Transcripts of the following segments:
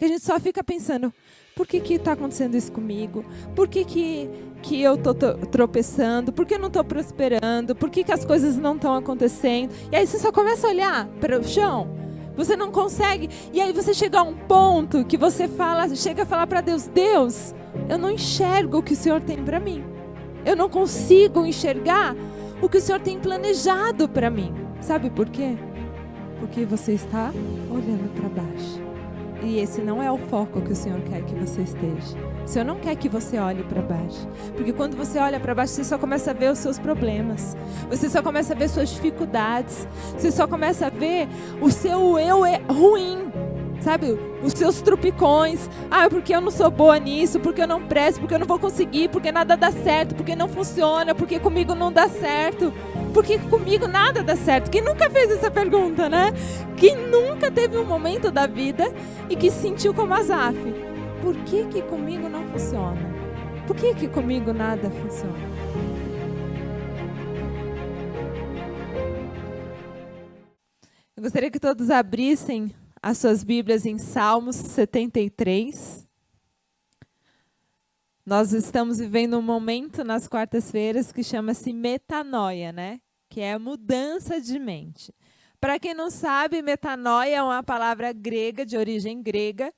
Que a gente só fica pensando, por que está acontecendo isso comigo? Por que eu estou tropeçando? Por que eu não estou prosperando? Por que as coisas não estão acontecendo? E aí você só começa a olhar para o chão. Você não consegue. E aí você chega a um ponto que você chega a falar para Deus, Deus, eu não enxergo o que o Senhor tem para mim. Eu não consigo enxergar o que o Senhor tem planejado para mim. Sabe por quê? Porque você está olhando para baixo. E esse não é o foco que o Senhor quer que você esteja. O Senhor não quer que você olhe para baixo. Porque quando você olha para baixo, você só começa a ver os seus problemas. Você só começa a ver suas dificuldades. Você só começa a ver o seu eu ruim. Sabe? Os seus trupicões. Porque eu não sou boa nisso, porque eu não presto, porque eu não vou conseguir, porque nada dá certo, porque não funciona, porque comigo não dá certo. Porque comigo nada dá certo. Quem nunca fez essa pergunta, né? Quem nunca teve um momento da vida e que se sentiu como Asaf? Por que comigo não funciona? Por que comigo nada funciona? Eu gostaria que todos abrissem as suas Bíblias em Salmos 73. Nós estamos vivendo um momento nas quartas-feiras que chama-se metanoia, né? Que é mudança de mente. Para quem não sabe, metanoia é uma palavra grega, de origem grega,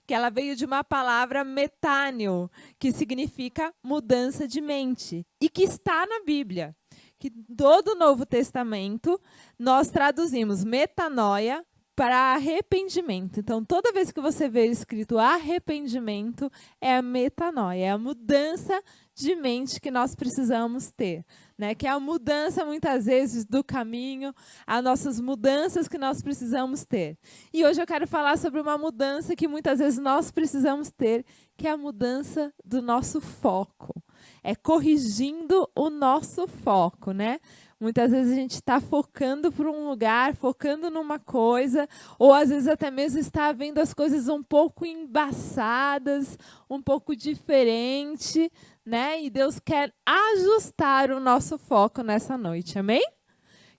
que ela veio de uma palavra metâneo, que significa mudança de mente, e que está na Bíblia. Que todo o Novo Testamento nós traduzimos metanoia para arrependimento. Então, toda vez que você vê escrito arrependimento, é a metanoia, é a mudança de mente que nós precisamos ter, né? Que é a mudança, muitas vezes, do caminho, as nossas mudanças que nós precisamos ter. E hoje eu quero falar sobre uma mudança que muitas vezes nós precisamos ter, que é a mudança do nosso foco. É corrigindo o nosso foco, né? Muitas vezes a gente está focando por um lugar, focando numa coisa, ou às vezes até mesmo está vendo as coisas um pouco embaçadas, um pouco diferente, né? E Deus quer ajustar o nosso foco nessa noite, amém?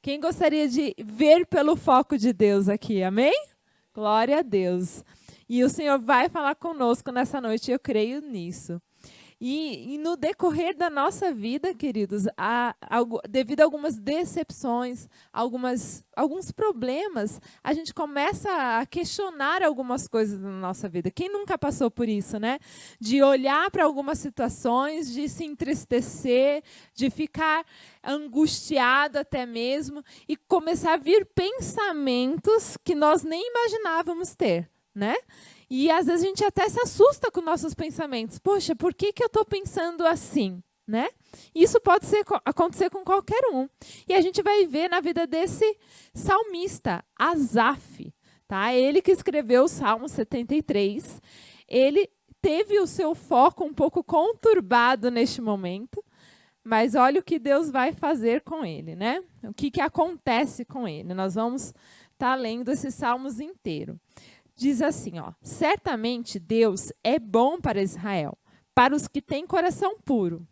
Quem gostaria de ver pelo foco de Deus aqui, amém? Glória a Deus. E o Senhor vai falar conosco nessa noite, eu creio nisso. E no decorrer da nossa vida, queridos, devido a algumas decepções, alguns problemas, a gente começa a questionar algumas coisas na nossa vida. Quem nunca passou por isso, né? De olhar para algumas situações, de se entristecer, de ficar angustiado até mesmo, e começar a vir pensamentos que nós nem imaginávamos ter, né? E às vezes a gente até se assusta com nossos pensamentos. Poxa, por que eu estou pensando assim? Né? Isso pode acontecer com qualquer um. E a gente vai ver na vida desse salmista, Asaf. Tá? Ele que escreveu o Salmo 73. Ele teve o seu foco um pouco conturbado neste momento. Mas olha o que Deus vai fazer com ele, né? O que acontece com ele. Nós vamos estar lendo esses salmos inteiro. Diz assim, ó: certamente Deus é bom para Israel, para os que têm coração puro.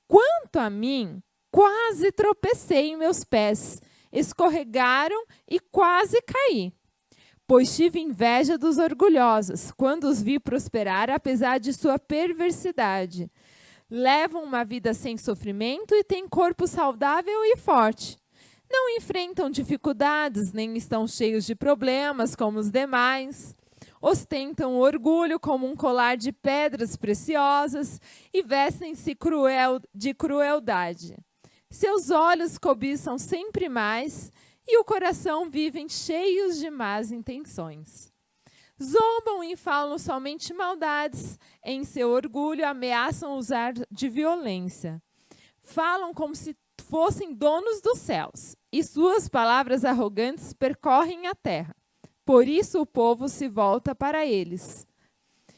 Quanto a mim, quase tropecei em meus pés, escorregaram e quase caí. Pois tive inveja dos orgulhosos, quando os vi prosperar, apesar de sua perversidade. Levam uma vida sem sofrimento e têm corpo saudável e forte. Não enfrentam dificuldades, nem estão cheios de problemas como os demais. Ostentam orgulho como um colar de pedras preciosas e vestem-se de crueldade. Seus olhos cobiçam sempre mais e o coração vivem cheios de más intenções. Zombam e falam somente maldades, em seu orgulho ameaçam usar de violência. Falam como se fossem donos dos céus, e suas palavras arrogantes percorrem a terra. Por isso o povo se volta para eles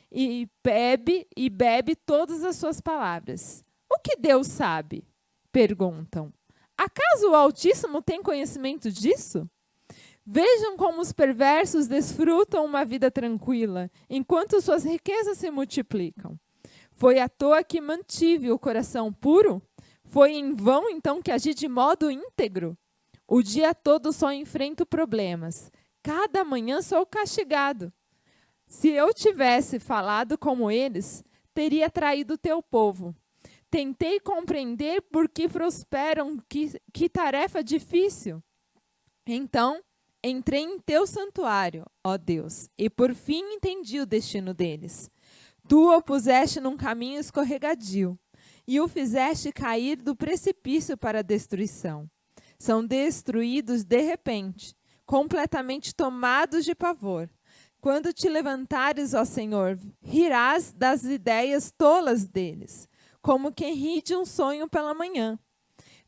e bebe todas as suas palavras. O que Deus sabe? Perguntam. Acaso o Altíssimo tem conhecimento disso? Vejam como os perversos desfrutam uma vida tranquila, enquanto suas riquezas se multiplicam. Foi à toa que mantive o coração puro? Foi em vão, então, que agi de modo íntegro? O dia todo só enfrento problemas. Cada manhã sou castigado. Se eu tivesse falado como eles, teria traído o teu povo. Tentei compreender por que prosperam, que tarefa difícil. Então, entrei em teu santuário, ó Deus, e por fim entendi o destino deles. Tu o puseste num caminho escorregadio, e o fizeste cair do precipício para a destruição. São destruídos de repente, completamente tomados de pavor. Quando te levantares, ó Senhor, rirás das ideias tolas deles, como quem ri de um sonho pela manhã.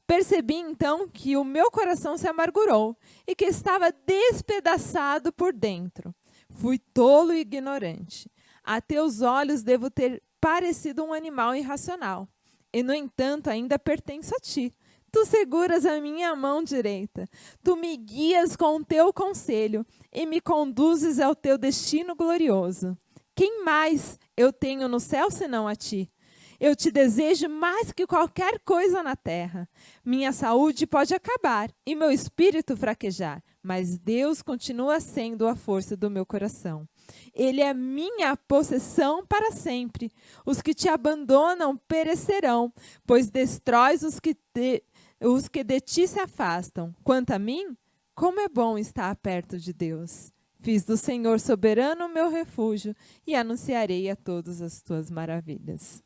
Percebi então que o meu coração se amargurou e que estava despedaçado por dentro. Fui tolo e ignorante. A teus olhos devo ter parecido um animal irracional. E, no entanto, ainda pertenço a ti. Tu seguras a minha mão direita. Tu me guias com o teu conselho e me conduzes ao teu destino glorioso. Quem mais eu tenho no céu senão a ti? Eu te desejo mais que qualquer coisa na terra. Minha saúde pode acabar e meu espírito fraquejar, mas Deus continua sendo a força do meu coração. Ele é minha possessão para sempre. Os que te abandonam perecerão, pois destróis os que de ti se afastam. Quanto a mim, como é bom estar perto de Deus. Fiz do Senhor soberano o meu refúgio e anunciarei a todos as tuas maravilhas.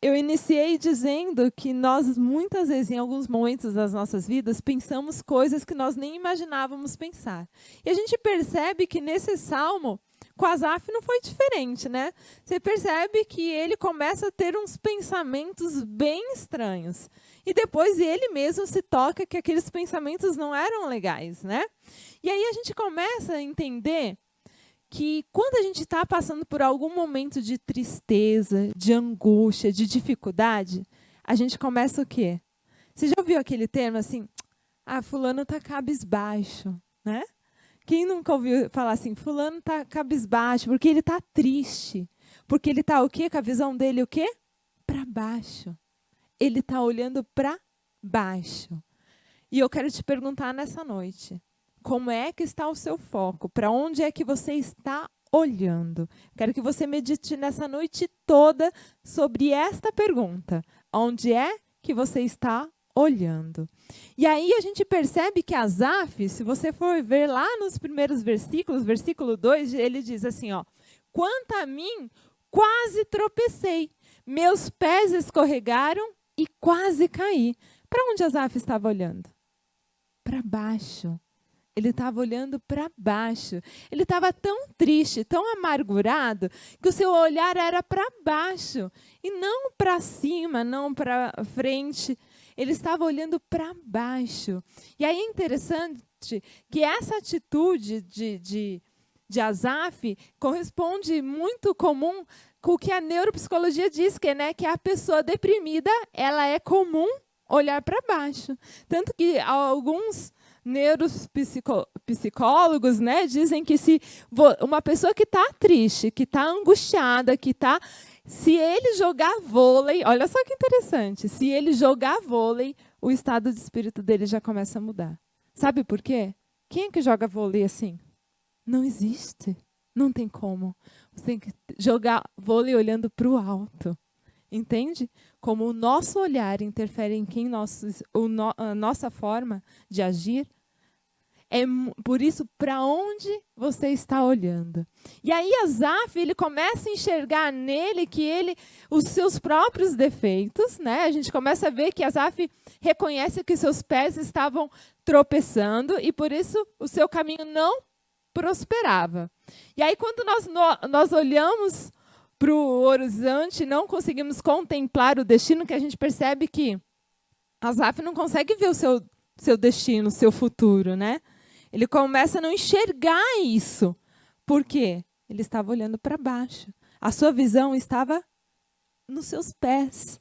Eu iniciei dizendo que nós, muitas vezes, em alguns momentos das nossas vidas, pensamos coisas que nós nem imaginávamos pensar. E a gente percebe que nesse salmo, com Asaf não foi diferente, né? Você percebe que ele começa a ter uns pensamentos bem estranhos. E depois ele mesmo se toca que aqueles pensamentos não eram legais, né? E aí a gente começa a entender que quando a gente está passando por algum momento de tristeza, de angústia, de dificuldade, a gente começa o quê? Você já ouviu aquele termo assim, fulano está cabisbaixo, né? Quem nunca ouviu falar assim, fulano está cabisbaixo, porque ele está triste, porque ele está o quê? Com a visão dele o quê? Para baixo. Ele está olhando para baixo. E eu quero te perguntar nessa noite, como é que está o seu foco? Para onde é que você está olhando? Quero que você medite nessa noite toda sobre esta pergunta. Onde é que você está olhando? E aí a gente percebe que Asaf, se você for ver lá nos primeiros versículos, versículo 2, ele diz assim, ó, quanto a mim, quase tropecei. Meus pés escorregaram e quase caí. Para onde Asaf estava olhando? Para baixo. Ele estava olhando para baixo. Ele estava tão triste, tão amargurado, que o seu olhar era para baixo. E não para cima, não para frente. Ele estava olhando para baixo. E aí é interessante que essa atitude de Asaf corresponde muito comum com o que a neuropsicologia diz, que a pessoa deprimida, ela é comum olhar para baixo. Tanto que alguns neuropsicólogos, né, dizem que se uma pessoa que está triste, que está angustiada, se ele jogar vôlei, olha só que interessante, se ele jogar vôlei, o estado de espírito dele já começa a mudar. Sabe por quê? Quem é que joga vôlei assim? Não existe. Não tem como. Você tem que jogar vôlei olhando para o alto. Entende? Como o nosso olhar interfere em a nossa forma de agir. É por isso, para onde você está olhando? E aí Asaf, ele começa a enxergar nele os seus próprios defeitos, né? A gente começa a ver que Asaf reconhece que seus pés estavam tropeçando e por isso o seu caminho não prosperava. E aí quando nós olhamos para o horizonte, não conseguimos contemplar o destino, que a gente percebe que Asaf não consegue ver o seu destino, o seu futuro, né? Ele começa a não enxergar isso. Por quê? Ele estava olhando para baixo. A sua visão estava nos seus pés.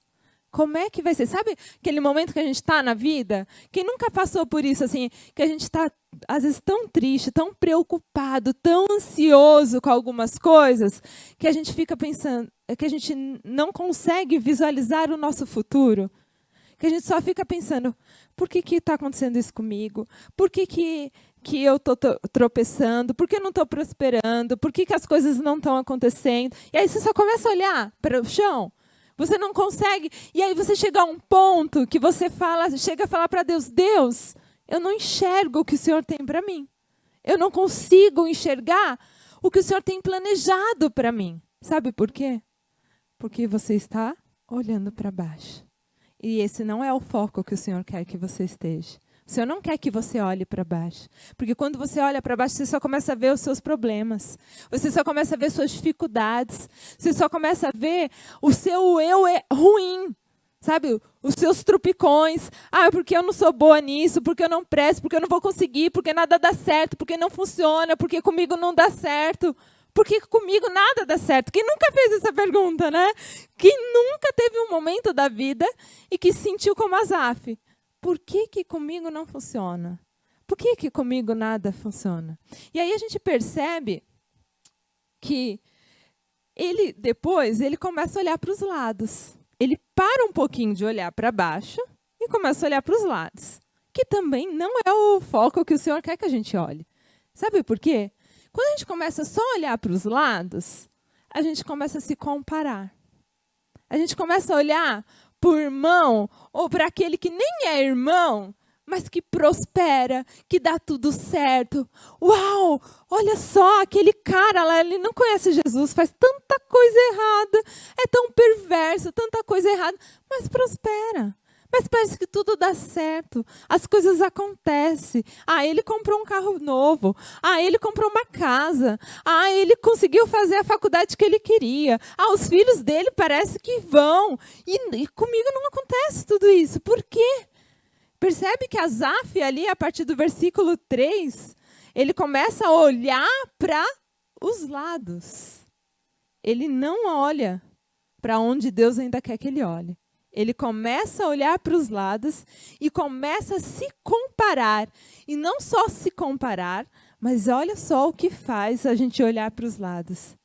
Como é que vai ser? Sabe aquele momento que a gente está na vida? Quem nunca passou por isso, assim, que a gente está, às vezes, tão triste, tão preocupado, tão ansioso com algumas coisas, que a gente fica pensando, que a gente não consegue visualizar o nosso futuro. Que a gente só fica pensando, por que está acontecendo isso comigo? Por que que eu estou tropeçando? Por que eu não estou prosperando? Por que as coisas não estão acontecendo? E aí você só começa a olhar para o chão. Você não consegue. E aí você chega a um ponto que você chega a falar para Deus, Deus, eu não enxergo o que o Senhor tem para mim. Eu não consigo enxergar o que o Senhor tem planejado para mim. Sabe por quê? Porque você está olhando para baixo. E esse não é o foco que o Senhor quer que você esteja. O Senhor não quer que você olhe para baixo. Porque quando você olha para baixo, você só começa a ver os seus problemas. Você só começa a ver suas dificuldades. Você só começa a ver o seu eu ruim. Sabe? Os seus trupicões. Ah, porque eu não sou boa nisso, porque eu não presto, porque eu não vou conseguir, porque nada dá certo, porque não funciona, porque comigo não dá certo. Porque comigo nada dá certo. Quem nunca fez essa pergunta, né? Quem nunca teve um momento da vida e que se sentiu como Asaf? Por que comigo não funciona? Por que comigo nada funciona? E aí a gente percebe que depois ele começa a olhar para os lados. Ele para um pouquinho de olhar para baixo e começa a olhar para os lados. Que também não é o foco que o Senhor quer que a gente olhe. Sabe por quê? Quando a gente começa só a olhar para os lados, a gente começa a se comparar. A gente começa a olhar para o irmão ou para aquele que nem é irmão, mas que prospera, que dá tudo certo. Uau, olha só, aquele cara lá, ele não conhece Jesus, faz tanta coisa errada, é tão perverso, tanta coisa errada, mas prospera. Mas parece que tudo dá certo, as coisas acontecem. Ah, ele comprou um carro novo. Ah, ele comprou uma casa. Ah, ele conseguiu fazer a faculdade que ele queria. Ah, os filhos dele parece que vão. E comigo não acontece tudo isso. Por quê? Percebe que Asaf ali, a partir do versículo 3, ele começa a olhar para os lados. Ele não olha para onde Deus ainda quer que ele olhe. Ele começa a olhar para os lados e começa a se comparar. E não só se comparar, mas olha só o que faz a gente olhar para os lados.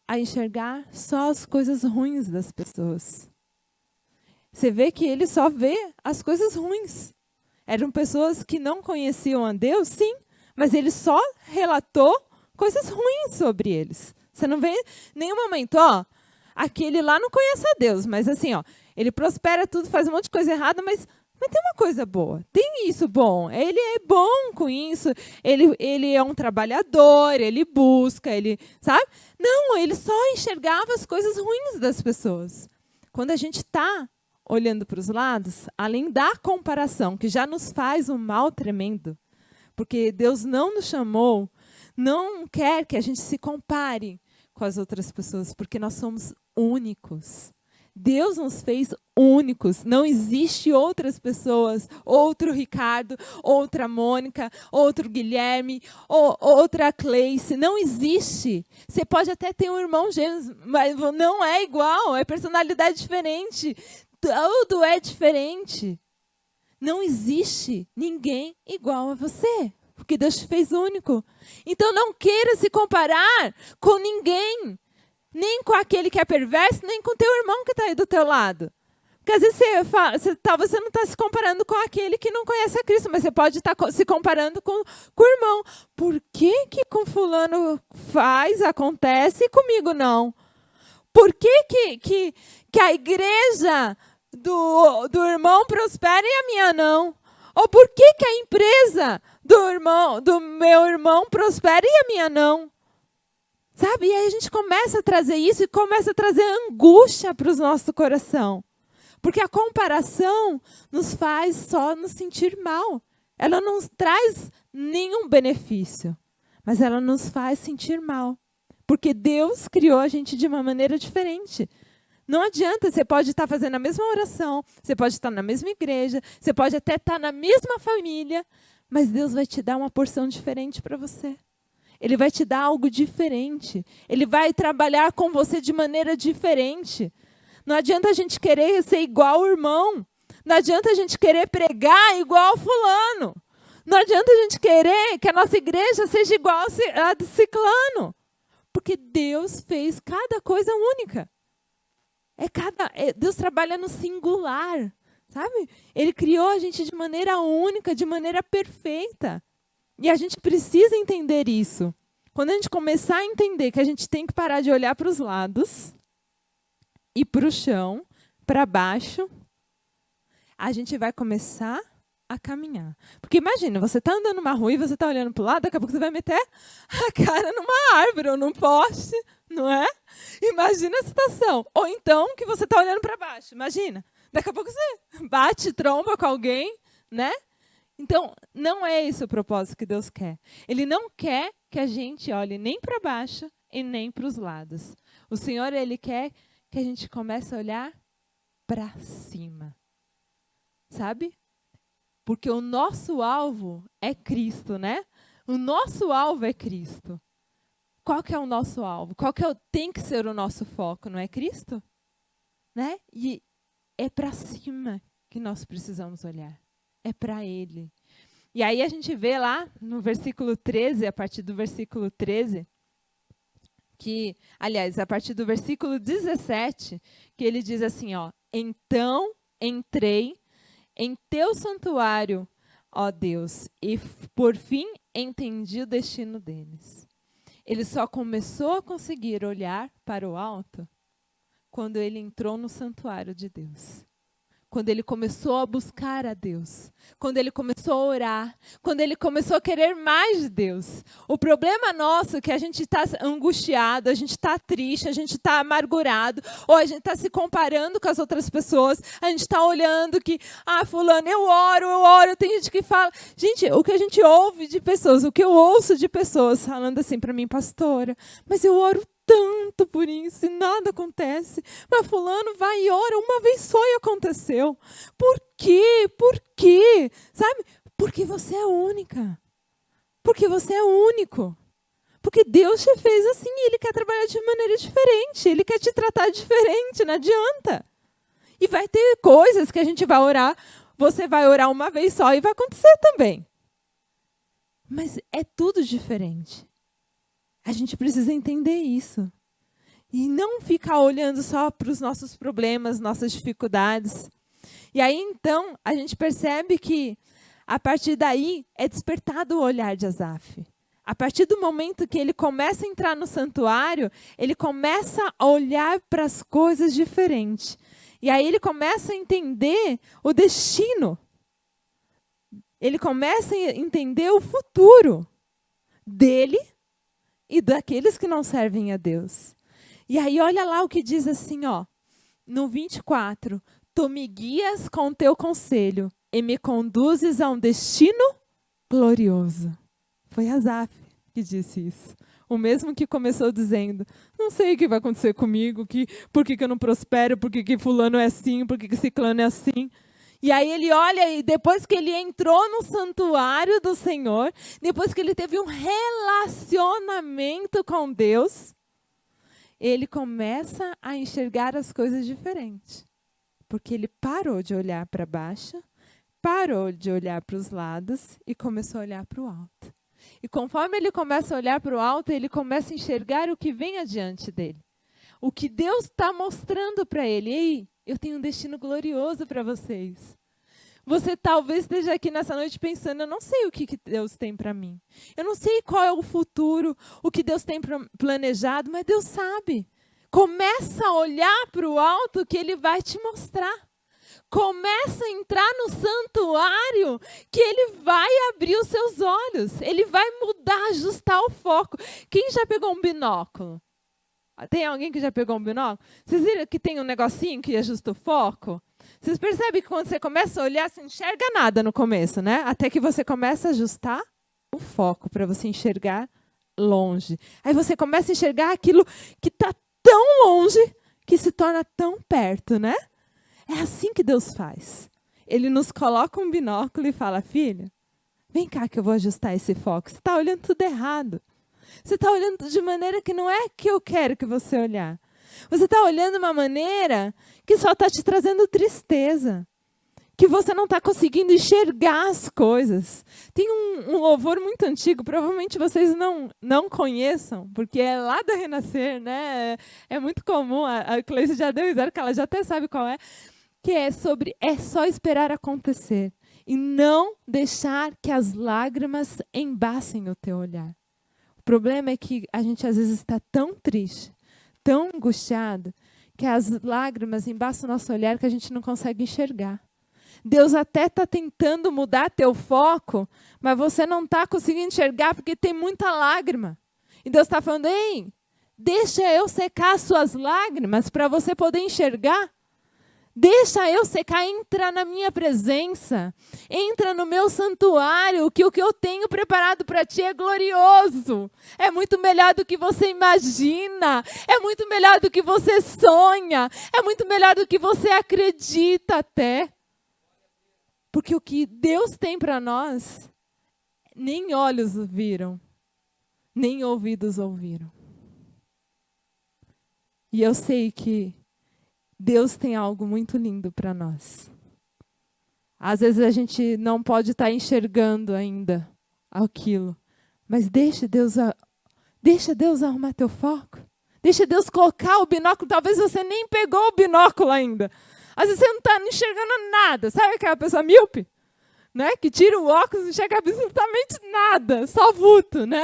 A enxergar só as coisas ruins das pessoas. Você vê que ele só vê as coisas ruins. Eram pessoas que não conheciam a Deus, sim, mas ele só relatou coisas ruins sobre eles. Você não vê em nenhum momento, ó, aquele lá não conhece a Deus, mas assim, ó, ele prospera tudo, faz um monte de coisa errada, mas tem uma coisa boa. Tem isso bom. Ele é bom com isso. Ele é um trabalhador, ele busca, ele, sabe? Não, ele só enxergava as coisas ruins das pessoas. Quando a gente está olhando para os lados, além da comparação, que já nos faz um mal tremendo, porque Deus não nos chamou, não quer que a gente se compare com as outras pessoas, porque nós somos únicos. Deus nos fez únicos. Não existe outras pessoas, outro Ricardo, outra Mônica, outro Guilherme, outra Cleice. Não existe. Você pode até ter um irmão gêmeo, mas não é igual, é personalidade diferente. Tudo é diferente. Não existe ninguém igual a você, porque Deus te fez único. Então não queira se comparar com ninguém. Nem com aquele que é perverso, nem com o teu irmão que está aí do teu lado. Porque às vezes você não está se comparando com aquele que não conhece a Cristo, mas você pode estar se comparando com o irmão. Por que com fulano acontece e comigo não? Por que a igreja do irmão prospera e a minha não? Ou por que a empresa do meu irmão prospera e a minha não? Sabe? E aí a gente começa a trazer isso e começa a trazer angústia para o nosso coração. Porque a comparação nos faz só nos sentir mal. Ela não traz nenhum benefício, mas ela nos faz sentir mal. Porque Deus criou a gente de uma maneira diferente. Não adianta, você pode estar fazendo a mesma oração, você pode estar na mesma igreja, você pode até estar na mesma família, mas Deus vai te dar uma porção diferente para você. Ele vai te dar algo diferente. Ele vai trabalhar com você de maneira diferente. Não adianta a gente querer ser igual ao irmão. Não adianta a gente querer pregar igual ao fulano. Não adianta a gente querer que a nossa igreja seja igual a de ciclano. Porque Deus fez cada coisa única. Deus trabalha no singular. Sabe? Ele criou a gente de maneira única, de maneira perfeita. E a gente precisa entender isso. Quando a gente começar a entender que a gente tem que parar de olhar para os lados e para o chão, para baixo, a gente vai começar a caminhar. Porque imagina, você está andando numa rua e você está olhando para o lado, daqui a pouco você vai meter a cara numa árvore ou num poste, não é? Imagina a situação. Ou então que você está olhando para baixo, imagina. Daqui a pouco você bate, tromba com alguém, né? Então, não é esse o propósito que Deus quer. Ele não quer que a gente olhe nem para baixo e nem para os lados. O Senhor, Ele quer que a gente comece a olhar para cima. Sabe? Porque o nosso alvo é Cristo, né? O nosso alvo é Cristo. Qual que é o nosso alvo? Tem que ser o nosso foco, não é Cristo? Né? E é para cima que nós precisamos olhar. É para Ele. E aí a gente vê lá no versículo 13, a partir do versículo 13, aliás, a partir do versículo 17, que ele diz assim, ó, então entrei em teu santuário, ó Deus, e por fim entendi o destino deles. Ele só começou a conseguir olhar para o alto quando ele entrou no santuário de Deus. Quando ele começou a buscar a Deus, quando ele começou a orar, quando ele começou a querer mais de Deus. O problema nosso é que a gente está angustiado, a gente está triste, a gente está amargurado, ou a gente está se comparando com as outras pessoas, a gente está olhando que, fulano, eu oro, tem gente que fala. Gente, o que a gente ouve de pessoas, o que eu ouço de pessoas falando assim para mim, pastora, mas eu oro tanto por isso e nada acontece. Mas fulano vai e ora uma vez só e aconteceu. Por quê? Por quê? Sabe? Porque você é única. Porque você é único. Porque Deus te fez assim e Ele quer trabalhar de maneira diferente. Ele quer te tratar diferente, não adianta. E vai ter coisas que a gente vai orar, você vai orar uma vez só e vai acontecer também. Mas é tudo diferente. A gente precisa entender isso. E não ficar olhando só para os nossos problemas, nossas dificuldades. E aí, então, a gente percebe que, a partir daí, é despertado o olhar de Asaf. A partir do momento que ele começa a entrar no santuário, ele começa a olhar para as coisas diferentes. E aí ele começa a entender o destino. Ele começa a entender o futuro dele e daqueles que não servem a Deus. E aí olha lá o que diz assim, ó, no 24. Tu me guias com teu conselho e me conduzes a um destino glorioso. Foi Asaf que disse isso. O mesmo que começou dizendo, não sei o que vai acontecer comigo, por que eu não prospero, por que fulano é assim, por que ciclano é assim. E aí ele olha e depois que ele entrou no santuário do Senhor, depois que ele teve um relacionamento com Deus, ele começa a enxergar as coisas diferentes. Porque ele parou de olhar para baixo, parou de olhar para os lados e começou a olhar para o alto. E conforme ele começa a olhar para o alto, ele começa a enxergar o que vem adiante dele. O que Deus está mostrando para ele. Ei, eu tenho um destino glorioso para vocês. Você talvez esteja aqui nessa noite pensando, eu não sei o que Deus tem para mim. Eu não sei qual é o futuro, o que Deus tem planejado, mas Deus sabe. Começa a olhar para o alto que Ele vai te mostrar. Começa a entrar no santuário que Ele vai abrir os seus olhos. Ele vai mudar, ajustar o foco. Quem já pegou um binóculo? Tem alguém que já pegou um binóculo? Vocês viram que tem um negocinho que ajusta o foco? Vocês percebem que quando você começa a olhar, você não enxerga nada no começo, né? Até que você começa a ajustar o foco para você enxergar longe. Aí você começa a enxergar aquilo que está tão longe que se torna tão perto, né? É assim que Deus faz. Ele nos coloca um binóculo e fala, filha, vem cá que eu vou ajustar esse foco. Você está olhando tudo errado. Você está olhando de maneira que não é que eu quero que você olhar. Você está olhando de uma maneira que só está te trazendo tristeza. Que você não está conseguindo enxergar as coisas. Tem um louvor muito antigo, provavelmente vocês não conheçam, porque é lá da Renascer, né? É muito comum, a Cleice já deu risada, que ela já até sabe qual é, que é sobre, é só esperar acontecer. e não deixar que as lágrimas embacem o teu olhar. O problema é que a gente às vezes está tão triste, tão angustiado, que as lágrimas embaçam o nosso olhar que a gente não consegue enxergar. Deus até está tentando mudar teu foco, mas você não está conseguindo enxergar porque tem muita lágrima. E Deus está falando, ei, deixa eu secar as suas lágrimas para você poder enxergar. Deixa eu secar, entra na minha presença, entra no meu santuário, que o que eu tenho preparado para ti é glorioso. É muito melhor do que você imagina, é muito melhor do que você sonha, é muito melhor do que você acredita até. Porque o que Deus tem para nós, nem olhos viram, nem ouvidos ouviram. E eu sei que Deus tem algo muito lindo para nós. Às vezes a gente não pode estar enxergando ainda aquilo, mas deixa Deus arrumar teu foco. Deixa Deus colocar o binóculo. Talvez você nem pegou o binóculo ainda. Às vezes você não está enxergando nada. Sabe aquela pessoa míope? Né? Que tira o óculos e não enxerga absolutamente nada. Só vulto, né?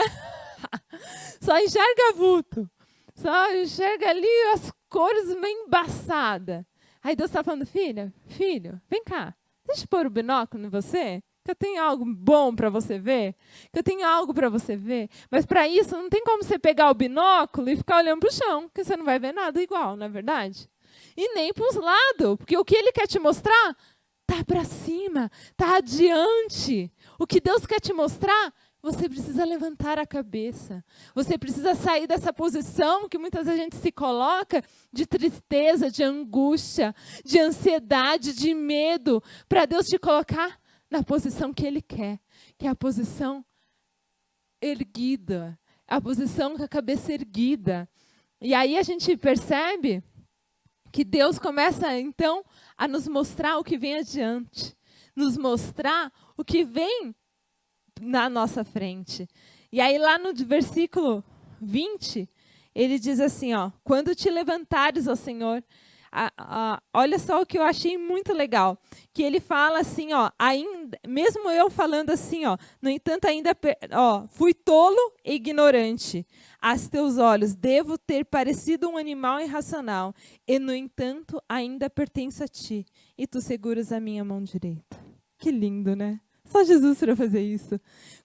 Só enxerga vulto. Só enxerga ali as cores meio embaçadas. Aí Deus está falando, filho, vem cá. Deixa eu pôr o binóculo em você. Que eu tenho algo bom para você ver. Que eu tenho algo para você ver. Mas para isso, não tem como você pegar o binóculo e ficar olhando para o chão. Porque você não vai ver nada igual, não é verdade? E nem para os lados. Porque o que Ele quer te mostrar está para cima. Está adiante. O que Deus quer te mostrar, você precisa levantar a cabeça. Você precisa sair dessa posição que muitas vezes a gente se coloca de tristeza, de angústia, de ansiedade, de medo, para Deus te colocar na posição que Ele quer, que é a posição erguida, a posição com a cabeça erguida. E aí a gente percebe que Deus começa, então, a nos mostrar o que vem adiante, nos mostrar o que vem na nossa frente. E aí lá no versículo 20, ele diz assim, ó, quando te levantares, ó Senhor, olha só o que eu achei muito legal, que ele fala assim, ó, ainda, mesmo eu falando assim, ó, no entanto ainda, fui tolo e ignorante, aos teus olhos devo ter parecido um animal irracional, e no entanto ainda pertenço a ti, e tu seguras a minha mão direita. Que lindo, né? Só Jesus para fazer isso.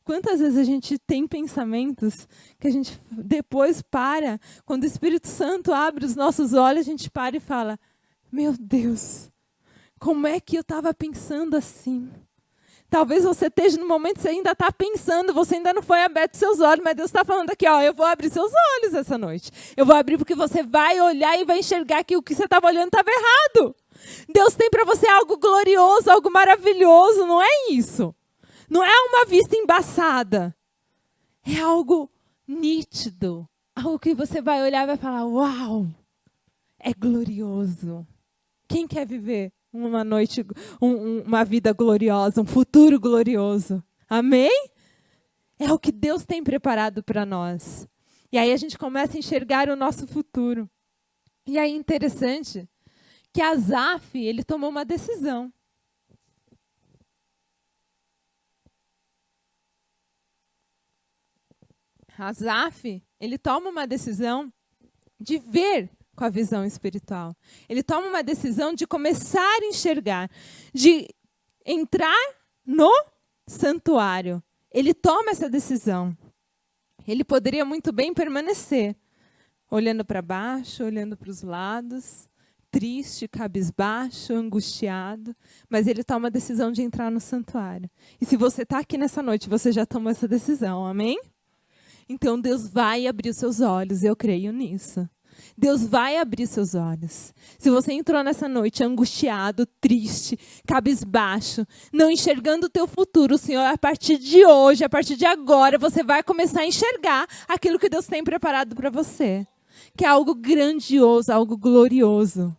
Quantas vezes a gente tem pensamentos que a gente depois para, quando o Espírito Santo abre os nossos olhos, a gente para e fala, meu Deus, como é que eu estava pensando assim? Talvez você esteja no momento que você ainda está pensando, você ainda não foi aberto seus olhos, mas Deus está falando aqui, ó, eu vou abrir seus olhos essa noite. Eu vou abrir porque você vai olhar e vai enxergar que o que você estava olhando estava errado. Deus tem para você algo glorioso, algo maravilhoso, não é isso? Não é uma vista embaçada. É algo nítido. Algo que você vai olhar e vai falar, uau, é glorioso. Quem quer viver uma noite, uma vida gloriosa, um futuro glorioso? Amém? É o que Deus tem preparado para nós. E aí a gente começa a enxergar o nosso futuro. E aí é interessante que Asaf, ele tomou uma decisão. Asaf, ele toma uma decisão de ver com a visão espiritual. Ele toma uma decisão de começar a enxergar, de entrar no santuário. Ele toma essa decisão. Ele poderia muito bem permanecer, olhando para baixo, olhando para os lados, triste, cabisbaixo, angustiado, mas ele toma a decisão de entrar no santuário. E se você está aqui nessa noite, você já tomou essa decisão, amém? Então Deus vai abrir os seus olhos, eu creio nisso. Deus vai abrir seus olhos. Se você entrou nessa noite angustiado, triste, cabisbaixo, não enxergando o teu futuro, o Senhor, a partir de hoje, a partir de agora, você vai começar a enxergar aquilo que Deus tem preparado para você. Que é algo grandioso, algo glorioso.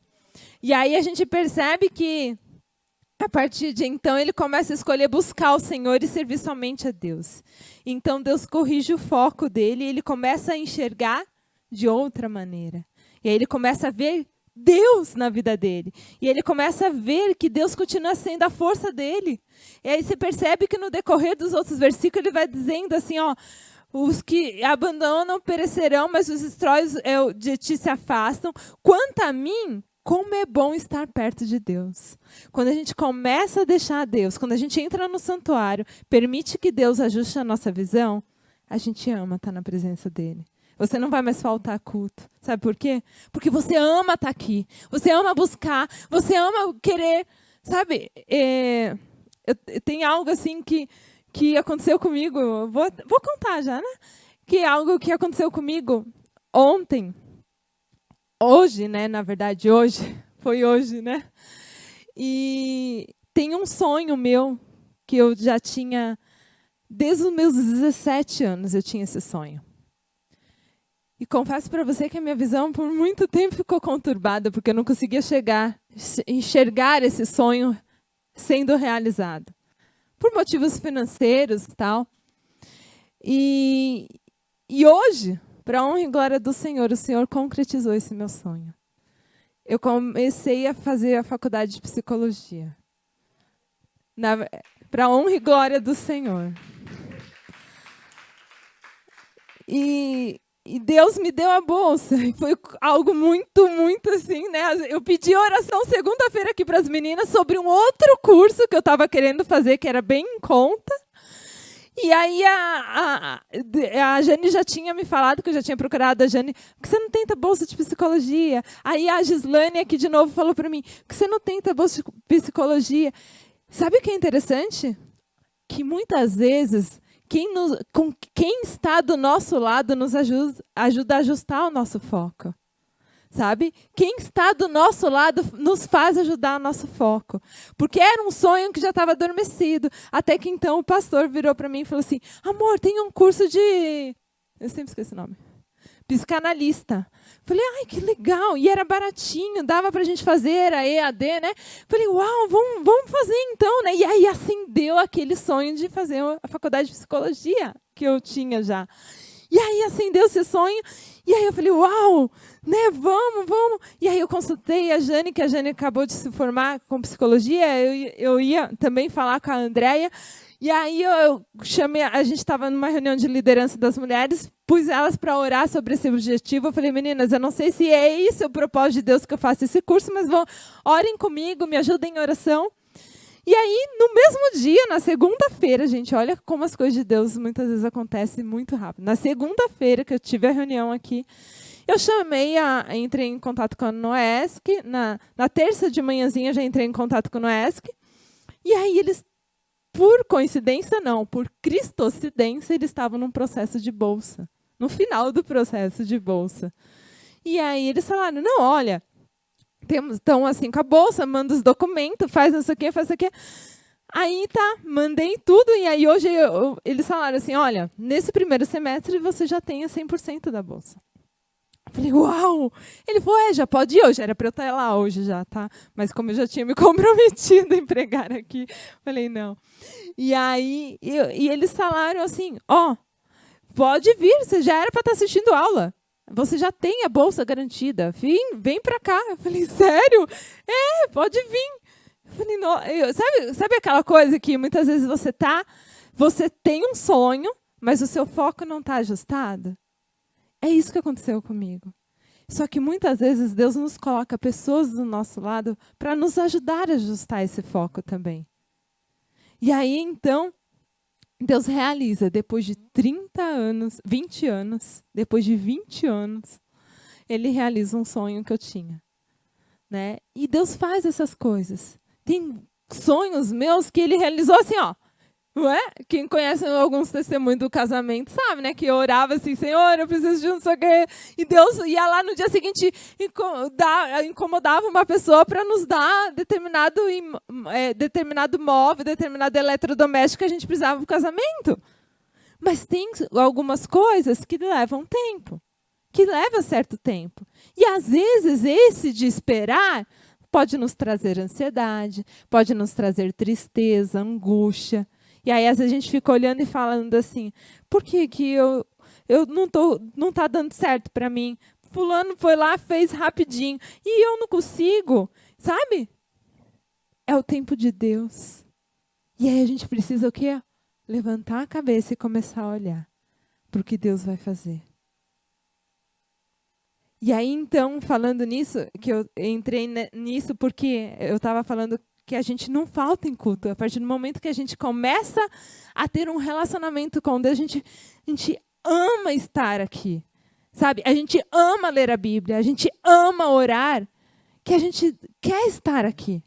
E aí a gente percebe que, a partir de então, ele começa a escolher buscar o Senhor e servir somente a Deus. Então Deus corrige o foco dele e ele começa a enxergar de outra maneira. E aí ele começa a ver Deus na vida dele. E ele começa a ver que Deus continua sendo a força dele. E aí você percebe que no decorrer dos outros versículos ele vai dizendo assim, ó, os que abandonam perecerão, mas os destróis de ti se afastam. Quanto a mim, como é bom estar perto de Deus. Quando a gente começa a deixar Deus, quando a gente entra no santuário, permite que Deus ajuste a nossa visão, a gente ama estar na presença dele. Você não vai mais faltar culto. Sabe por quê? Porque você ama estar aqui. Você ama buscar. Você ama querer. Sabe? Tem algo assim que aconteceu comigo. Vou contar já, né? Que é algo que aconteceu comigo ontem. Hoje, né? Na verdade, hoje. Foi hoje, né? E tem um sonho meu que eu já tinha... Desde os meus 17 anos eu tinha esse sonho. E confesso para você que a minha visão por muito tempo ficou conturbada, porque eu não conseguia enxergar esse sonho sendo realizado. Por motivos financeiros e tal. E hoje, para a honra e glória do Senhor, o Senhor concretizou esse meu sonho. Eu comecei a fazer a faculdade de psicologia. Para a honra e glória do Senhor. E Deus me deu a bolsa. E foi algo muito, muito assim, né? Eu pedi oração segunda-feira aqui para as meninas sobre um outro curso que eu estava querendo fazer, que era bem em conta. E aí a Jane já tinha me falado, que eu já tinha procurado a Jane, que você não tenta bolsa de psicologia? Aí a Gislane aqui de novo falou para mim, que você não tenta bolsa de psicologia? Sabe o que é interessante? Que muitas vezes... Quem está do nosso lado nos ajuda a ajustar o nosso foco. Sabe? Quem está do nosso lado nos faz ajudar o nosso foco. Porque era um sonho que já estava adormecido. Até que então o pastor virou para mim e falou assim, amor, tem um curso de... Eu sempre esqueço o nome. Psicanalista. Falei, ai, que legal. E era baratinho, dava para a gente fazer, era EAD, né? Falei, uau, vamos fazer então, né? E aí acendeu aquele sonho de fazer a faculdade de psicologia que eu tinha já. E aí acendeu esse sonho, e aí eu falei, uau, né, vamos. E aí eu consultei a Jane, que a Jane acabou de se formar com psicologia, eu ia também falar com a Andréia, e aí eu chamei, a gente estava numa reunião de liderança das mulheres, pus elas para orar sobre esse objetivo. Eu falei, meninas, eu não sei se é esse o propósito de Deus que eu faça esse curso, mas orem comigo, me ajudem em oração. E aí, no mesmo dia, na segunda-feira, gente, olha como as coisas de Deus muitas vezes acontecem muito rápido. Na segunda-feira, que eu tive a reunião aqui, eu entrei em contato com a Noesc. Na terça de manhãzinha, eu já entrei em contato com a Noesc. E aí, eles, por coincidência não, por cristocidência, eles estavam num processo de bolsa. No final do processo de bolsa. E aí, eles falaram, não, olha... Então, assim, com a bolsa, manda os documentos, faz não sei o quê, faz isso aqui. Aí, tá, mandei tudo. E aí, hoje, eles falaram assim, olha, nesse primeiro semestre, você já tem 100% da bolsa. Eu falei, uau! Ele falou, já pode ir hoje. Era para eu estar lá hoje já, tá? Mas como eu já tinha me comprometido em pregar aqui, falei, não. E aí, e eles falaram assim, pode vir, você já era para estar assistindo aula. Você já tem a bolsa garantida. Vem para cá. Eu falei, sério? Pode vir. Eu falei, não, sabe aquela coisa que muitas vezes você tem um sonho, mas o seu foco não está ajustado? É isso que aconteceu comigo. Só que muitas vezes Deus nos coloca pessoas do nosso lado para nos ajudar a ajustar esse foco também. E aí, então, Deus realiza, depois de 30 anos, 20 anos, depois de 20 anos, Ele realiza um sonho que eu tinha. Né? E Deus faz essas coisas. Tem sonhos meus que Ele realizou assim, não é? Quem conhece alguns testemunhos do casamento sabe, né? Que eu orava assim, Senhor, eu preciso de um sei o quê. E Deus ia lá no dia seguinte incomodava uma pessoa para nos dar determinado móvel, determinado eletrodoméstico que a gente precisava para o casamento. Mas tem algumas coisas que levam tempo, que leva certo tempo. E às vezes esse de esperar pode nos trazer ansiedade, pode nos trazer tristeza, angústia. E aí, às vezes, a gente fica olhando e falando assim, por que eu não tá dando certo para mim? fulano foi lá, fez rapidinho. E eu não consigo, sabe? É o tempo de Deus. E aí a gente precisa o quê? Levantar a cabeça e começar a olhar para o que Deus vai fazer. E aí, então, falando nisso, que eu entrei nisso porque eu estava falando que a gente não falta em culto. A partir do momento que a gente começa a ter um relacionamento com Deus, a gente ama estar aqui. Sabe? A gente ama ler a Bíblia, a gente ama orar, que a gente quer estar aqui.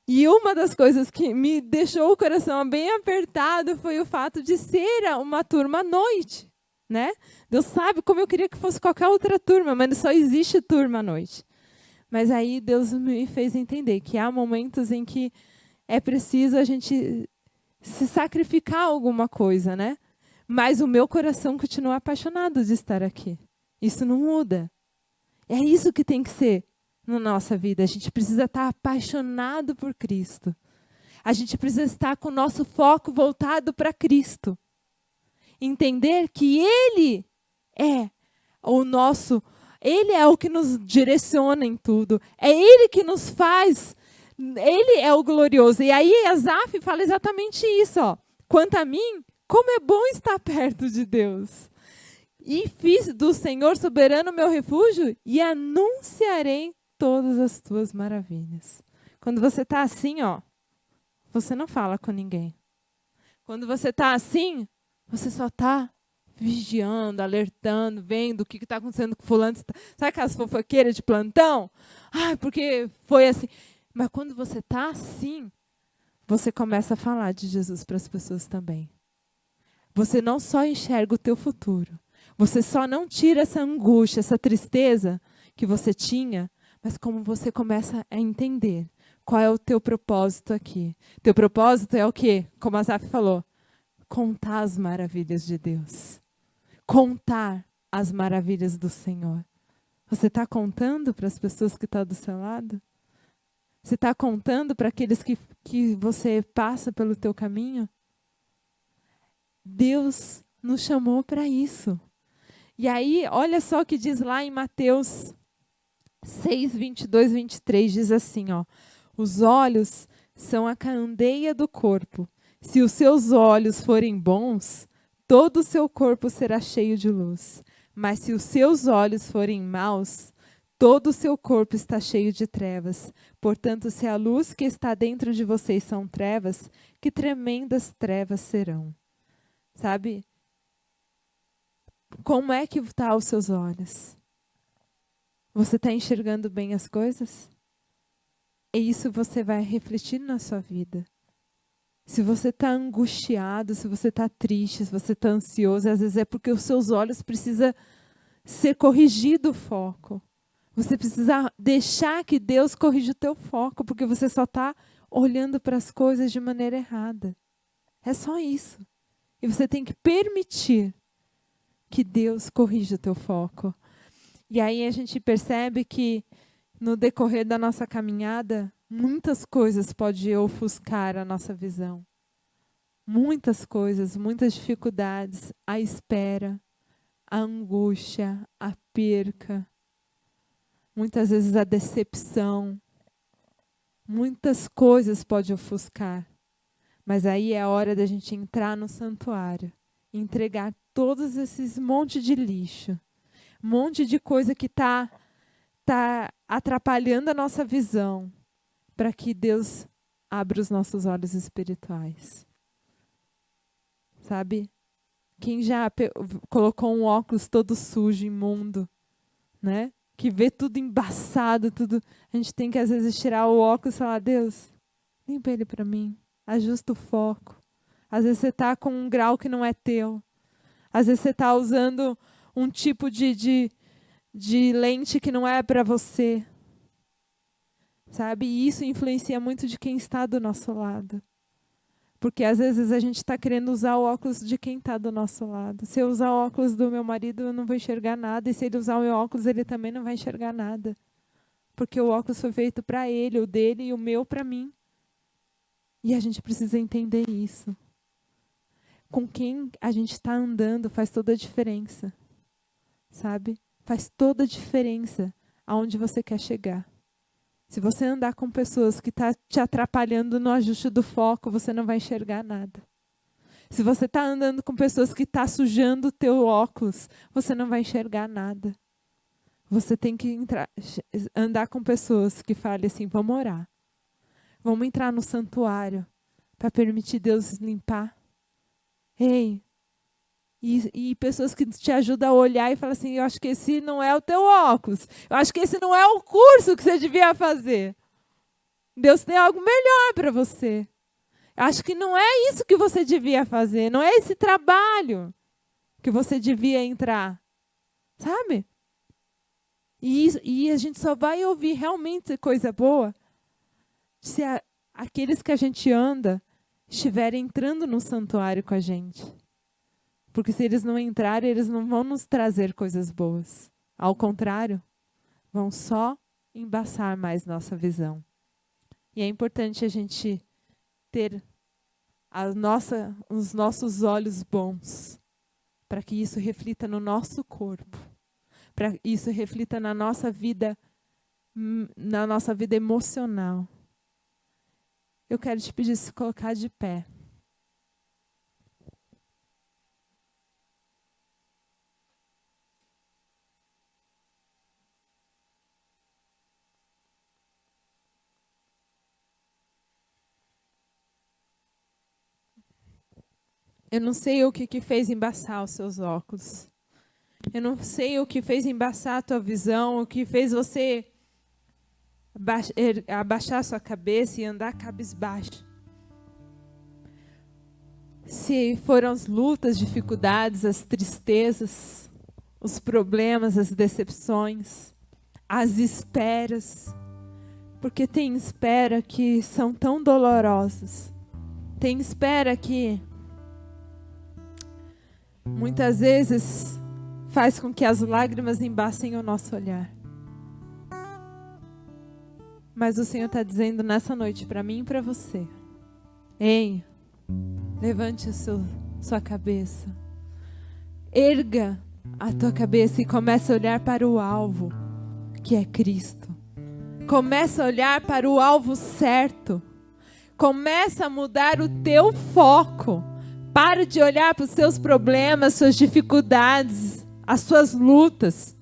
E uma das coisas que me deixou o coração bem apertado foi o fato de ser uma turma à noite. Né? Deus sabe como eu queria que fosse qualquer outra turma, mas só existe turma à noite. Mas aí Deus me fez entender que há momentos em que é preciso a gente se sacrificar alguma coisa, né? Mas o meu coração continua apaixonado de estar aqui. Isso não muda. É isso que tem que ser na nossa vida. A gente precisa estar apaixonado por Cristo. A gente precisa estar com o nosso foco voltado para Cristo. Entender que Ele é Ele é o que nos direciona em tudo. É Ele que nos faz. Ele é o glorioso. E aí Asaf fala exatamente isso. Ó. Quanto a mim, como é bom estar perto de Deus. E fiz do Senhor soberano meu refúgio e anunciarei todas as tuas maravilhas. Quando você está assim, ó, você não fala com ninguém. Quando você está assim, você só está vigiando, alertando, vendo o que está acontecendo com fulano. Sabe aquelas fofoqueiras de plantão? Ah, porque foi assim. Mas quando você está assim, você começa a falar de Jesus para as pessoas também. Você não só enxerga o teu futuro. Você só não tira essa angústia, essa tristeza que você tinha, mas como você começa a entender qual é o teu propósito aqui. Teu propósito é o quê? Como a Asaf falou. Contar as maravilhas de Deus. Contar as maravilhas do Senhor. Você está contando para as pessoas que estão do seu lado? Você está contando para aqueles que você passa pelo teu caminho? Deus nos chamou para isso. E aí, olha só o que diz lá em Mateus 6, 22, 23, diz assim, ó. Os olhos são a candeia do corpo. Se os seus olhos forem bons, todo o seu corpo será cheio de luz. Mas se os seus olhos forem maus, todo o seu corpo está cheio de trevas. Portanto, se a luz que está dentro de vocês são trevas, que tremendas trevas serão. Sabe? Como é que estão os seus olhos? Você está enxergando bem as coisas? E isso você vai refletir na sua vida. Se você está angustiado, se você está triste, se você está ansioso, às vezes é porque os seus olhos precisam ser corrigido o foco. Você precisa deixar que Deus corrija o teu foco, porque você só está olhando para as coisas de maneira errada. É só isso. E você tem que permitir que Deus corrija o teu foco. E aí a gente percebe que no decorrer da nossa caminhada, muitas coisas podem ofuscar a nossa visão. Muitas coisas, muitas dificuldades, a espera, a angústia, a perca, muitas vezes a decepção. Muitas coisas podem ofuscar. Mas aí é a hora da gente entrar no santuário, entregar todos esses monte de lixo, monte de coisa que tá atrapalhando a nossa visão, para que Deus abra os nossos olhos espirituais. Sabe? Quem já colocou um óculos todo sujo, imundo, né? Que vê tudo embaçado, tudo. A gente tem que às vezes tirar o óculos e falar: Deus, limpa ele para mim, ajusta o foco. Às vezes você está com um grau que não é teu. Às vezes você está usando um tipo de lente que não é para você. Sabe? E isso influencia muito de quem está do nosso lado. Porque às vezes a gente está querendo usar o óculos de quem está do nosso lado. Se eu usar o óculos do meu marido, eu não vou enxergar nada. E se ele usar o meu óculos, ele também não vai enxergar nada. Porque o óculos foi feito para ele, o dele e o meu para mim. E a gente precisa entender isso. Com quem a gente está andando faz toda a diferença. Sabe? Faz toda a diferença aonde você quer chegar. Se você andar com pessoas que estão te atrapalhando no ajuste do foco, você não vai enxergar nada. Se você está andando com pessoas que estão sujando o teu óculos, você não vai enxergar nada. Você tem que andar com pessoas que falem assim, vamos orar. Vamos entrar no santuário para permitir Deus limpar. Ei, e pessoas que te ajudam a olhar e falam assim, eu acho que esse não é o teu óculos. Eu acho que esse não é o curso que você devia fazer. Deus tem algo melhor para você. Eu acho que não é isso que você devia fazer. Não é esse trabalho que você devia entrar. Sabe? E a gente só vai ouvir realmente coisa boa se aqueles que a gente anda estiverem entrando no santuário com a gente. Porque se eles não entrarem, eles não vão nos trazer coisas boas. Ao contrário, vão só embaçar mais nossa visão. E é importante a gente ter os nossos olhos bons, para que isso reflita no nosso corpo, para que isso reflita na nossa vida emocional. Eu quero te pedir se colocar de pé. Eu não sei o que fez embaçar os seus óculos. Eu não sei o que fez embaçar a tua visão, o que fez você abaixar a sua cabeça e andar cabisbaixo. Se foram as lutas, dificuldades, as tristezas, os problemas, as decepções, as esperas. Porque tem espera que são tão dolorosas. Tem espera que muitas vezes faz com que as lágrimas embacem o nosso olhar. Mas o Senhor está dizendo nessa noite para mim e para você: ei, levante sua cabeça. Erga a tua cabeça e comece a olhar para o alvo, que é Cristo. Começa a olhar para o alvo certo. Começa a mudar o teu foco. Para de olhar para os seus problemas, suas dificuldades, as suas lutas.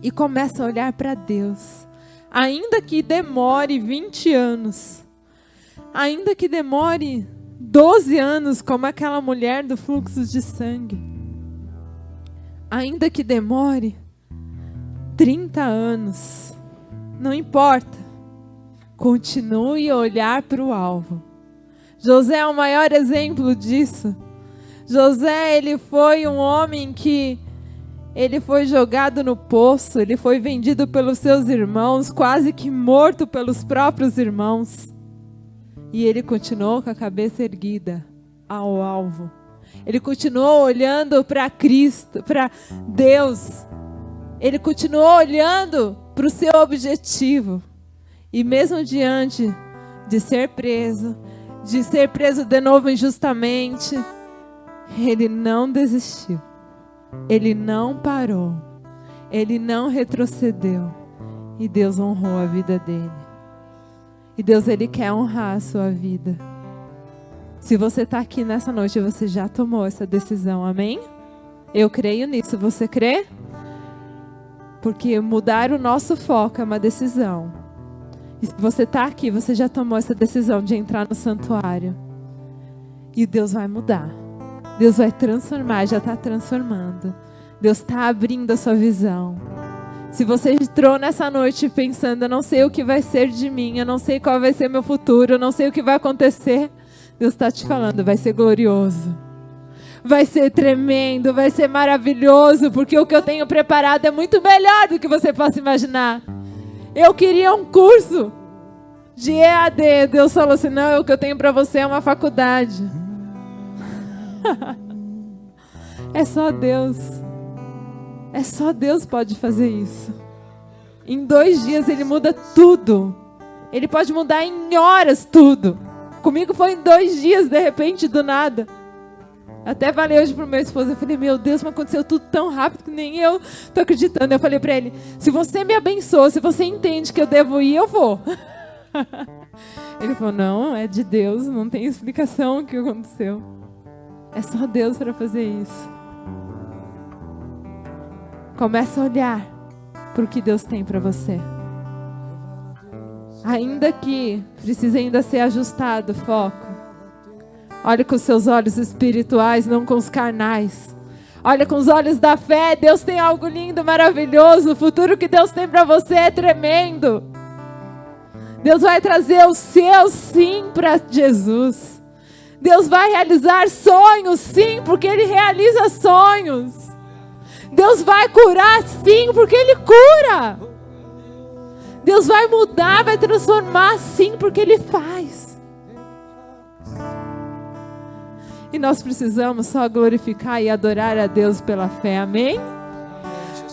E começa a olhar para Deus. Ainda que demore 20 anos. Ainda que demore 12 anos, como aquela mulher do fluxo de sangue. Ainda que demore 30 anos. Não importa. Continue a olhar para o alvo. José é o maior exemplo disso. José, ele foi um homem que ele foi jogado no poço, ele foi vendido pelos seus irmãos, quase que morto pelos próprios irmãos. E ele continuou com a cabeça erguida ao alvo. Ele continuou olhando para Cristo, para Deus. Ele continuou olhando para o seu objetivo. E mesmo diante de ser preso de novo injustamente, ele não desistiu. Ele não parou. Ele não retrocedeu. E Deus honrou a vida dele. E Deus, ele quer honrar a sua vida. Se você está aqui nessa noite, você já tomou essa decisão, amém? Eu creio nisso, você crê? Porque mudar o nosso foco é uma decisão. E se você está aqui, você já tomou essa decisão de entrar no santuário. E Deus vai mudar. Deus vai transformar, já está transformando. Deus está abrindo a sua visão. Se você entrou nessa noite pensando, eu não sei o que vai ser de mim, eu não sei qual vai ser meu futuro, eu não sei o que vai acontecer, Deus está te falando, vai ser glorioso. Vai ser tremendo, vai ser maravilhoso, porque o que eu tenho preparado é muito melhor do que você possa imaginar. Eu queria um curso de EAD. Deus falou assim, não, o que eu tenho para você é uma faculdade. É só Deus. É só Deus pode fazer isso. Em 2 dias ele muda tudo. Ele pode mudar em horas tudo. Comigo foi em 2 dias, de repente, do nada. Até falei hoje pro meu esposo, eu falei, meu Deus, mas aconteceu tudo tão rápido que nem eu tô acreditando. Eu falei pra ele, se você me abençoa, se você entende que eu devo ir, eu vou. Ele falou, não, é de Deus, não tem explicação o que aconteceu. É só Deus para fazer isso. Começa a olhar para o que Deus tem para você. Ainda que precise ainda ser ajustado o foco. Olhe com os seus olhos espirituais, não com os carnais. Olha com os olhos da fé. Deus tem algo lindo, maravilhoso. O futuro que Deus tem para você é tremendo. Deus vai trazer o seu sim para Jesus. Deus vai realizar sonhos, sim, porque Ele realiza sonhos. Deus vai curar, sim, porque Ele cura. Deus vai mudar, vai transformar, sim, porque Ele faz. E nós precisamos só glorificar e adorar a Deus pela fé, amém?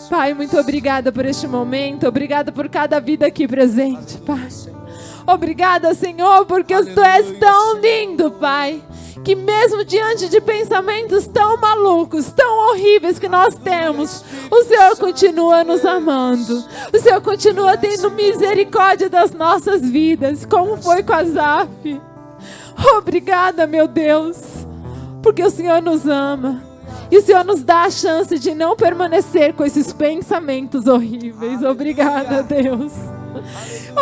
Pai, muito obrigada por este momento, obrigada por cada vida aqui presente, Pai. Obrigada, Senhor, porque Tu és tão lindo, Pai, que mesmo diante de pensamentos tão malucos, tão horríveis que nós temos, o Senhor continua nos amando. O Senhor continua tendo misericórdia das nossas vidas, como foi com Asaf. Obrigada, meu Deus, porque o Senhor nos ama. E o Senhor nos dá a chance de não permanecer com esses pensamentos horríveis. Obrigada, Deus.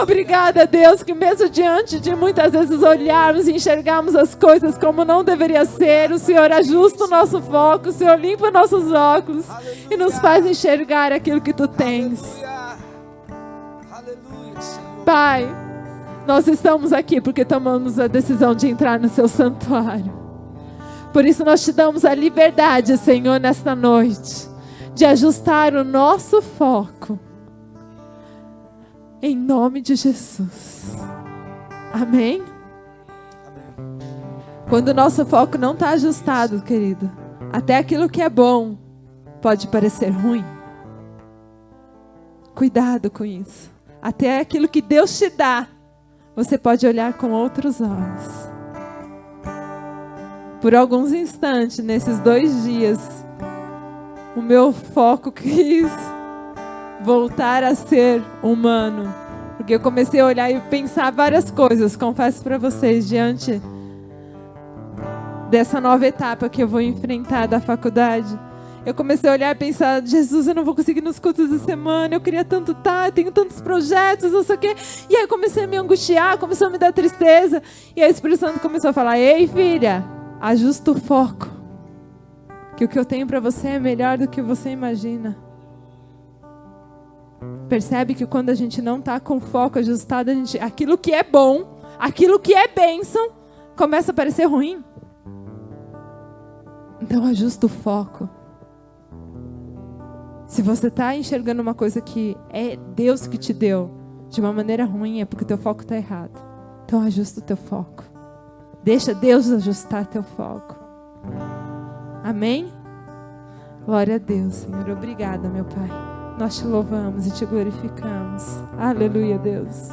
Obrigada, Deus, que mesmo diante de muitas vezes olharmos e enxergarmos as coisas como não deveria ser, o Senhor ajusta o nosso foco, o Senhor limpa nossos óculos e nos faz enxergar aquilo que Tu tens. Pai, nós estamos aqui porque tomamos a decisão de entrar no Seu santuário. Por isso nós Te damos a liberdade, Senhor, nesta noite, de ajustar o nosso foco. Em nome de Jesus. Amém? Quando o nosso foco não está ajustado, querido, até aquilo que é bom pode parecer ruim. Cuidado com isso. Até aquilo que Deus te dá, você pode olhar com outros olhos. Por alguns instantes, nesses 2 dias, o meu foco quis voltar a ser humano, porque eu comecei a olhar e pensar várias coisas, confesso para vocês, diante dessa nova etapa que eu vou enfrentar da faculdade. Eu comecei a olhar e pensar, Jesus, eu não vou conseguir nos cultos da semana, eu queria tanto estar, eu tenho tantos projetos, não sei o quê. E aí eu comecei a me angustiar, começou a me dar tristeza, e aí o Espírito Santo começou a falar, ei filha, ajusta o foco, que o que eu tenho para você é melhor do que você imagina. Percebe que quando a gente não está com o foco ajustado, aquilo que é bom, aquilo que é bênção, começa a parecer ruim. Então ajusta o foco. Se você está enxergando uma coisa que é Deus que te deu de uma maneira ruim, é porque o teu foco está errado. Então ajusta o teu foco. Deixa Deus ajustar teu foco. Amém? Glória a Deus, Senhor. Obrigada, meu Pai. Nós Te louvamos e Te glorificamos. Aleluia, Deus.